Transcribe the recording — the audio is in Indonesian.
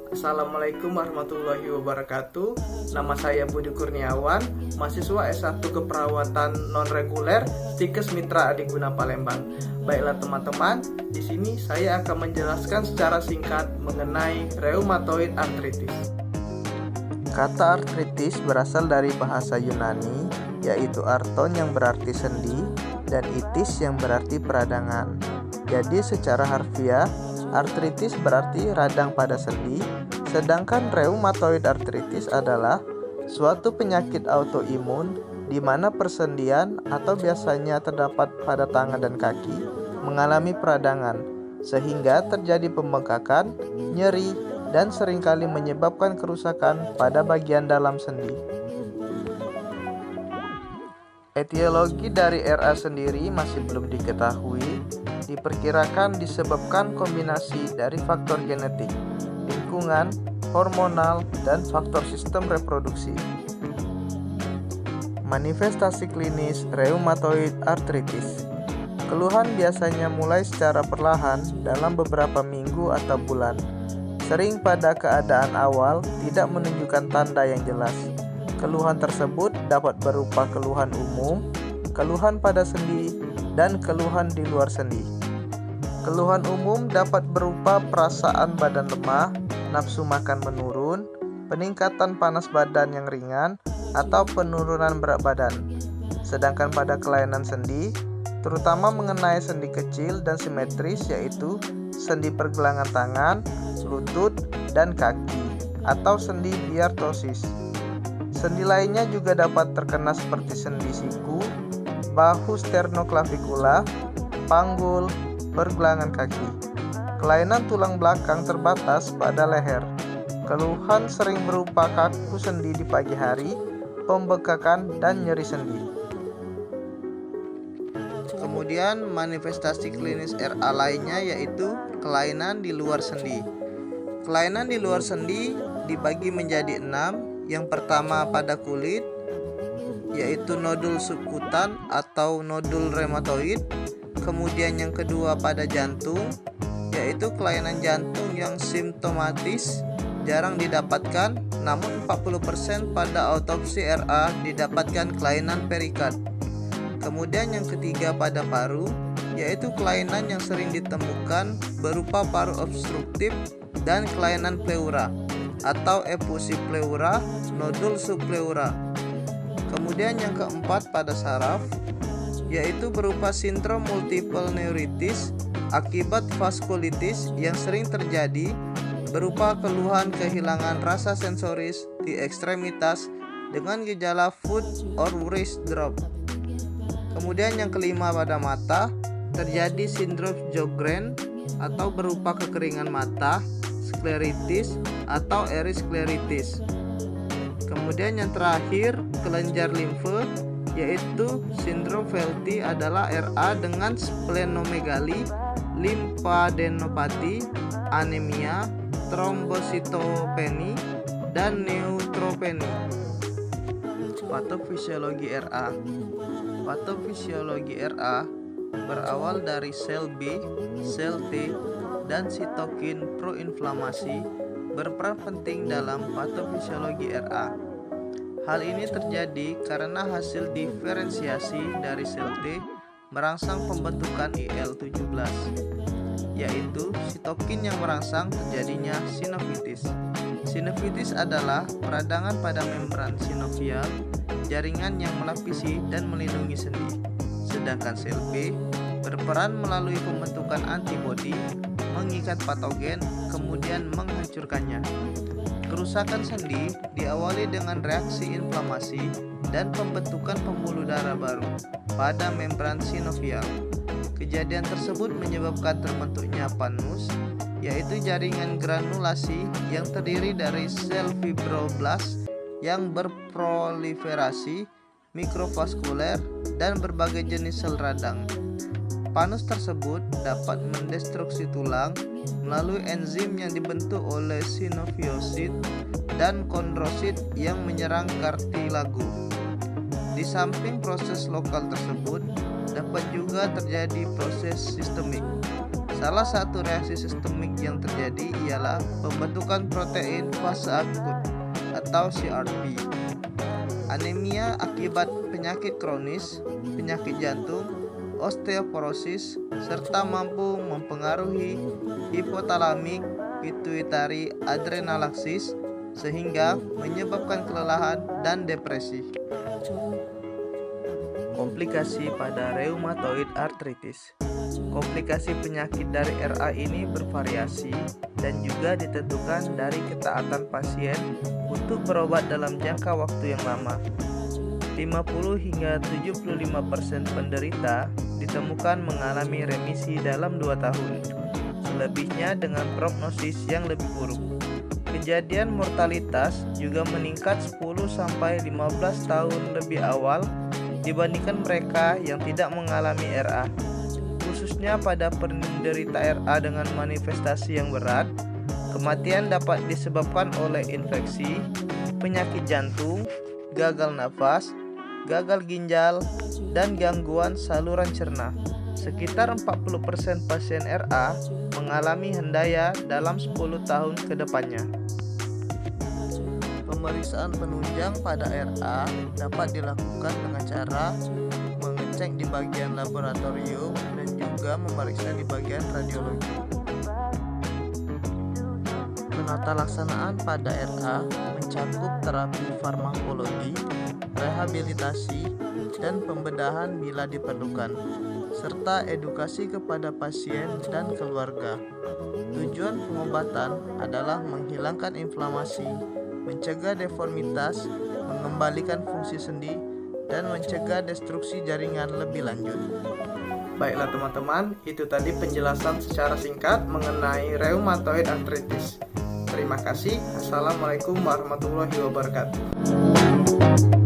Assalamualaikum warahmatullahi wabarakatuh. Nama saya Budi Kurniawan, mahasiswa S1 Keperawatan Non-Reguler Stikes Mitra Adiguna Palembang. Baiklah teman-teman, di sini saya akan menjelaskan secara singkat mengenai rheumatoid arthritis. Kata arthritis berasal dari bahasa Yunani, yaitu arton yang berarti sendi dan itis yang berarti peradangan. Jadi secara harfiah, artritis berarti radang pada sendi, sedangkan rheumatoid arthritis adalah suatu penyakit autoimun di mana persendian atau biasanya terdapat pada tangan dan kaki mengalami peradangan sehingga terjadi pembengkakan, nyeri, dan seringkali menyebabkan kerusakan pada bagian dalam sendi. Etiologi dari RA sendiri masih belum diketahui, diperkirakan disebabkan kombinasi dari faktor genetik, lingkungan, hormonal, dan faktor sistem reproduksi. Manifestasi klinis rheumatoid arthritis. Keluhan biasanya mulai secara perlahan dalam beberapa minggu atau bulan. Sering pada keadaan awal tidak menunjukkan tanda yang jelas. Keluhan tersebut dapat berupa keluhan umum, keluhan pada sendi, dan keluhan di luar sendi. Keluhan umum dapat berupa perasaan badan lemah, nafsu makan menurun, peningkatan panas badan yang ringan, atau penurunan berat badan. Sedangkan pada kelainan sendi, terutama mengenai sendi kecil dan simetris yaitu sendi pergelangan tangan, lutut, dan kaki, atau sendi diartrosis. Sendi lainnya juga dapat terkena seperti sendi siku, bahu sternoclavicular, panggul, pergelangan kaki. Kelainan tulang belakang terbatas pada leher. Keluhan sering berupa kaku sendi di pagi hari, pembengkakan, dan nyeri sendi. Kemudian manifestasi klinis RA lainnya yaitu kelainan di luar sendi. Kelainan di luar sendi dibagi menjadi 6. Yang pertama pada kulit, yaitu nodul subkutan atau nodul rheumatoid. Kemudian yang kedua pada jantung, yaitu kelainan jantung yang simptomatis, jarang didapatkan, namun 40% pada autopsi RA didapatkan kelainan perikard. Kemudian yang ketiga pada paru, yaitu kelainan yang sering ditemukan berupa paru obstruktif dan kelainan pleura atau efusi pleura, nodul subpleura. Kemudian yang keempat pada saraf, yaitu berupa sindrom multiple neuritis akibat vaskulitis yang sering terjadi berupa keluhan kehilangan rasa sensoris di ekstremitas dengan gejala foot or wrist drop. Kemudian yang kelima pada mata, terjadi sindrom Sjogren atau berupa kekeringan mata, skleritis atau eriskleritis. Kemudian yang terakhir, kelenjar limfe, yaitu sindrom Felty adalah RA dengan splenomegali, lymphadenopati, anemia, trombositopeni, dan neutropeni. Patofisiologi RA. Patofisiologi RA berawal dari sel B, sel T, dan sitokin proinflamasi berperan penting dalam patofisiologi RA. Hal ini terjadi karena hasil diferensiasi dari sel T merangsang pembentukan IL-17, yaitu sitokin yang merangsang terjadinya sinovitis. Sinovitis adalah peradangan pada membran sinovial, jaringan yang melapisi dan melindungi sendi. Sedangkan sel B berperan melalui pembentukan antibodi, mengikat patogen, kemudian menghancurkannya. Kerusakan sendi diawali dengan reaksi inflamasi dan pembentukan pembuluh darah baru pada membran sinovial. Kejadian tersebut menyebabkan terbentuknya pannus, yaitu jaringan granulasi yang terdiri dari sel fibroblast yang berproliferasi, mikrovaskuler, dan berbagai jenis sel radang. Panus tersebut dapat mendestruksi tulang melalui enzim yang dibentuk oleh sinoviosit dan kondrosit yang menyerang kartilago. Di samping proses lokal tersebut, dapat juga terjadi proses sistemik. Salah satu reaksi sistemik yang terjadi ialah pembentukan protein fase akut atau CRP. Anemia akibat penyakit kronis, penyakit jantung, osteoporosis, serta mampu mempengaruhi hipotalamik pituitari adrenalaksis sehingga menyebabkan kelelahan dan depresi. Komplikasi pada rheumatoid arthritis. Komplikasi penyakit dari RA ini bervariasi dan juga ditentukan dari ketaatan pasien untuk berobat dalam jangka waktu yang lama. 50 hingga 75% penderita ditemukan mengalami remisi dalam 2 tahun, selebihnya dengan prognosis yang lebih buruk. Kejadian mortalitas juga meningkat 10-15 tahun lebih awal dibandingkan mereka yang tidak mengalami RA. Khususnya pada penderita RA dengan manifestasi yang berat, kematian dapat disebabkan oleh infeksi, penyakit jantung, gagal nafas, gagal ginjal, dan gangguan saluran cerna. Sekitar 40% pasien RA mengalami hendaya dalam 10 tahun ke depannya. Pemeriksaan penunjang pada RA dapat dilakukan dengan cara mengecek di bagian laboratorium dan juga memeriksa di bagian radiologi. Penata laksanaan pada RA mencakup terapi farmakologi, rehabilitasi, dan pembedahan bila diperlukan, serta edukasi kepada pasien dan keluarga. Tujuan pengobatan adalah menghilangkan inflamasi, mencegah deformitas, mengembalikan fungsi sendi, dan mencegah destruksi jaringan lebih lanjut. Baiklah teman-teman, itu tadi penjelasan secara singkat mengenai rheumatoid arthritis. Terima kasih. Assalamualaikum warahmatullahi wabarakatuh.